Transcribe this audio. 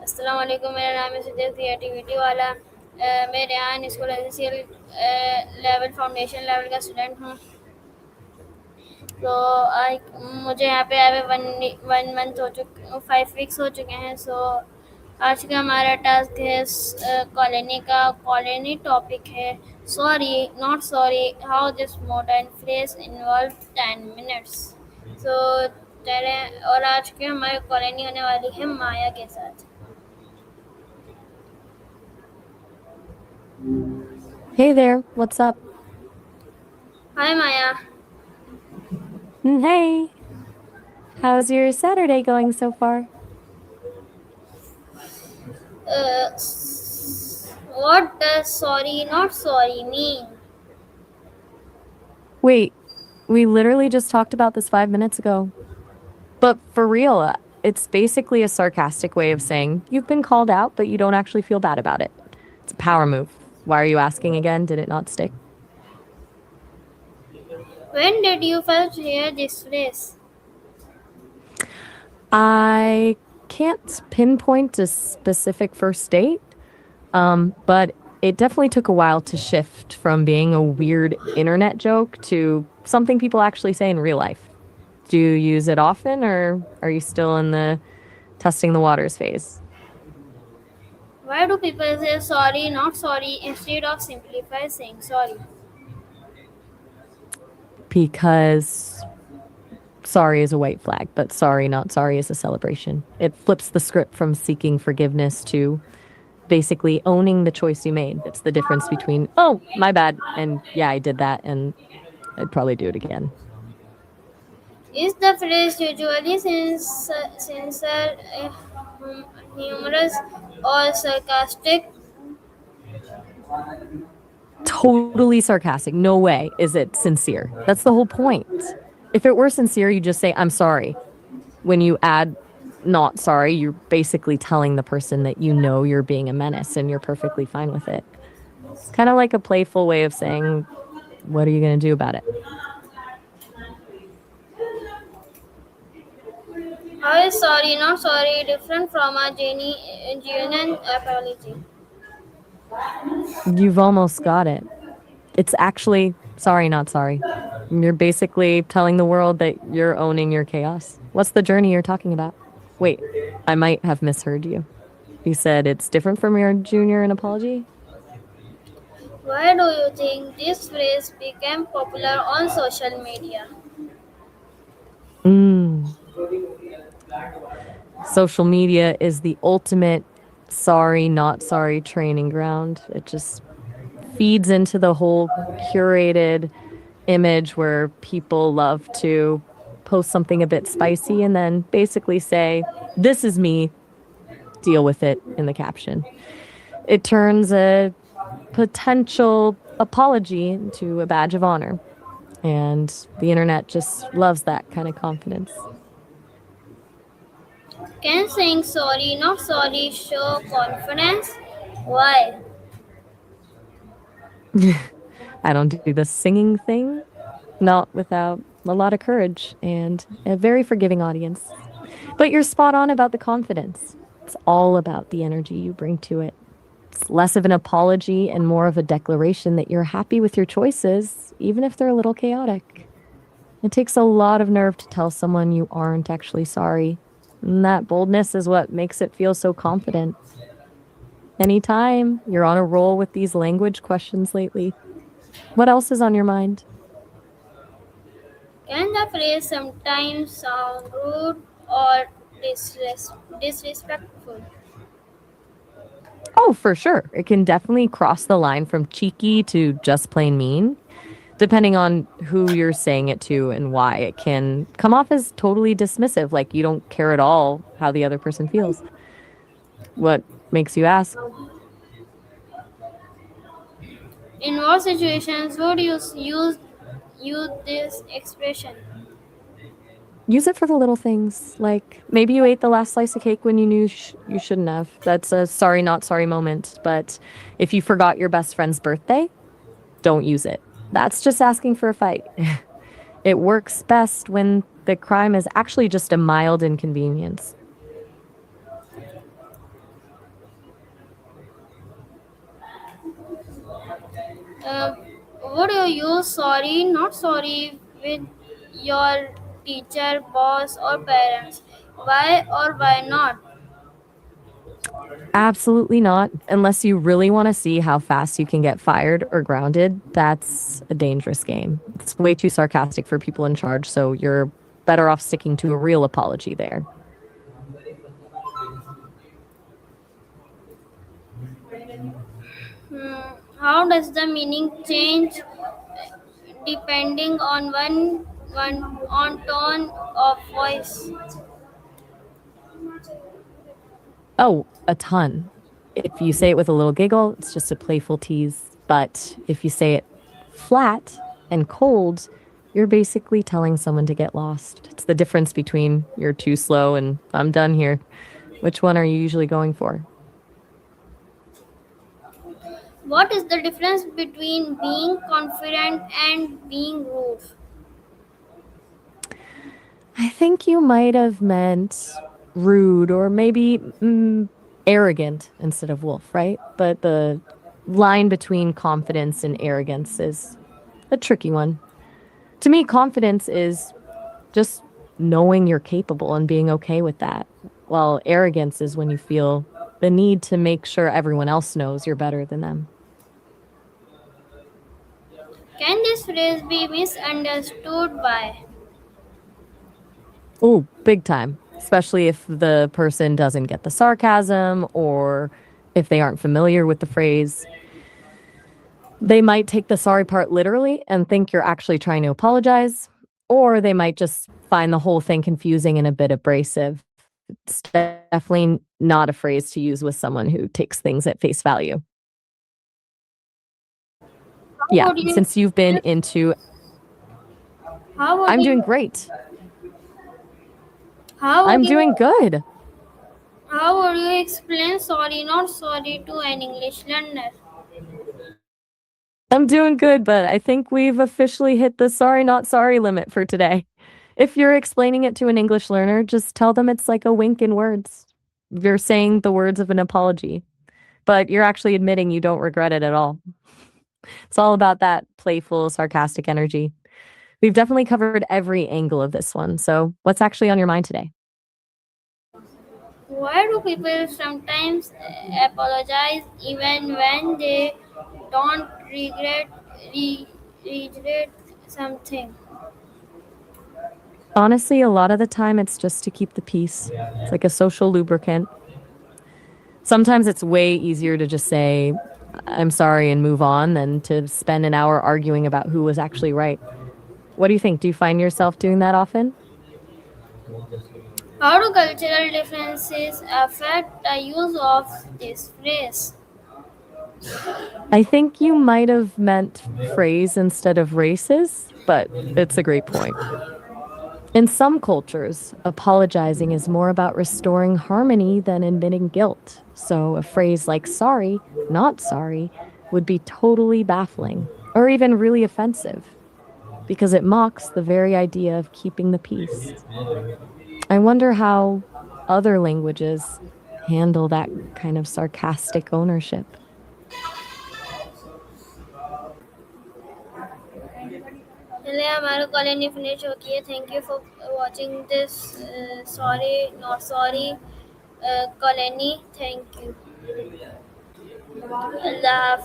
अस्सलाम वालेकुम, मेरा नाम है सुdaisgraphicswala। मैं Rehan school ACCL level foundation level का स्टूडेंट हूँ। तो मुझे यहाँ पे आए हुए वन मंथ हो चुके 5 वीक्स हो चुके हैं। आज का हमारा टास्क है कॉलोनी टॉपिक है sorry not sorry how this modern phrase involve 10 minutes. So चलें, और आज की हमारी कॉलोनी होने वाली है माया के साथ। Hey there, what's up? Hi Maya. Hey, how's your Saturday going so far? What does sorry not sorry mean? Wait, we literally just talked about this 5 minutes ago. But for real, it's basically a sarcastic way of saying you've been called out, but you don't actually feel bad about it. It's a power move. Why are you asking again? Did it not stick? When did you first hear this phrase? I can't pinpoint a specific first date, but it definitely took a while to shift from being a weird internet joke to something people actually say in real life. Do you use it often, or are you still in the testing the waters phase? Why do people say sorry not sorry instead of simplify saying sorry? Because sorry is a white flag, but sorry, not sorry is a celebration. It flips the script from seeking forgiveness to basically owning the choice you made. It's the difference between, oh, my bad, and yeah, I did that, and I'd probably do it again. Is the phrase usually sincere, humorous, or sarcastic? Totally sarcastic. No way is it sincere. That's the whole point. If it were sincere, you just say, I'm sorry. When you add not sorry, you're basically telling the person that you know you're being a menace and you're perfectly fine with it. It's kind of like a playful way of saying, what are you going to do about it? How is sorry not sorry different from a genuine apology? You've almost got it. It's actually sorry, not sorry. You're basically telling the world that you're owning your chaos. What's the journey you're talking about? Wait, I might have misheard you. You said it's different from your junior and apology? Why do you think this phrase became popular on social media? Mm. Social media is the ultimate sorry, not sorry training ground. It just feeds into the whole curated image where people love to post something a bit spicy and then basically say, this is me, deal with it in the caption. It turns a potential apology into a badge of honor. And the internet just loves that kind of confidence. Can saying sorry not sorry show confidence? Why? I don't do the singing thing, not without a lot of courage and a very forgiving audience. But you're spot on about the confidence. It's all about the energy you bring to it. It's less of an apology and more of a declaration that you're happy with your choices, even if they're a little chaotic. It takes a lot of nerve to tell someone you aren't actually sorry. And that boldness is what makes it feel so confident. Anytime you're on a roll with these language questions lately, what else is on your mind? Can the phrase sometimes sound rude or disrespectful? Oh, for sure. It can definitely cross the line from cheeky to just plain mean, depending on who you're saying it to and why. It can come off as totally dismissive, like you don't care at all how the other person feels. What makes you ask? In what situations would you use this expression? Use it for the little things. Like maybe you ate the last slice of cake when you knew you shouldn't have. That's a sorry, not sorry moment. But if you forgot your best friend's birthday, don't use it. That's just asking for a fight. It works best when the crime is actually just a mild inconvenience. Uh, would you use sorry, not sorry with your teacher, boss, or parents? Why or why not? Absolutely not. Unless you really want to see how fast you can get fired or grounded, that's a dangerous game. It's way too sarcastic for people in charge, so you're better off sticking to a real apology there. How does the meaning change depending on one on tone of voice? Oh, a ton. If you say it with a little giggle, it's just a playful tease. But if you say it flat and cold, you're basically telling someone to get lost. It's the difference between you're too slow and I'm done here. Which one are you usually going for? What is the difference between being confident and being rude? I think you might have meant rude or maybe arrogant instead of wolf, right? But the line between confidence and arrogance is a tricky one. To me, confidence is just knowing you're capable and being okay with that. While arrogance is when you feel the need to make sure everyone else knows you're better than them. Can this phrase be misunderstood by? Oh, big time. Especially if the person doesn't get the sarcasm or if they aren't familiar with the phrase. They might take the sorry part literally and think you're actually trying to apologize, or they might just find the whole thing confusing and a bit abrasive. It's definitely not a phrase to use with someone who takes things at face value. How Yeah, would you since you've been into, how would I'm you doing great. how would I'm you doing good. how would you explain sorry not sorry to an English learner? I'm doing good, but I think we've officially hit the sorry, not sorry limit for today. If you're explaining it to an English learner, just tell them it's like a wink in words. You're saying the words of an apology, but you're actually admitting you don't regret it at all. It's all about that playful, sarcastic energy. We've definitely covered every angle of this one. So, what's actually on your mind today? Why do people sometimes apologize even when they don't regret something? Honestly, a lot of the time it's just to keep the peace. It's like a social lubricant. Sometimes it's way easier to just say, I'm sorry and move on than to spend an hour arguing about who was actually right. What do you think? Do you find yourself doing that often? How do cultural differences affect the use of this phrase? I think you might have meant phrase instead of races, but it's a great point. In some cultures, apologizing is more about restoring harmony than admitting guilt. So a phrase like sorry, not sorry, would be totally baffling or even really offensive because it mocks the very idea of keeping the peace. I wonder how other languages handle that kind of sarcastic ownership. चलिए हमारा colony finish हो गई है thank you for watching this sorry not sorry colony thank you अल्लाह हाफिज़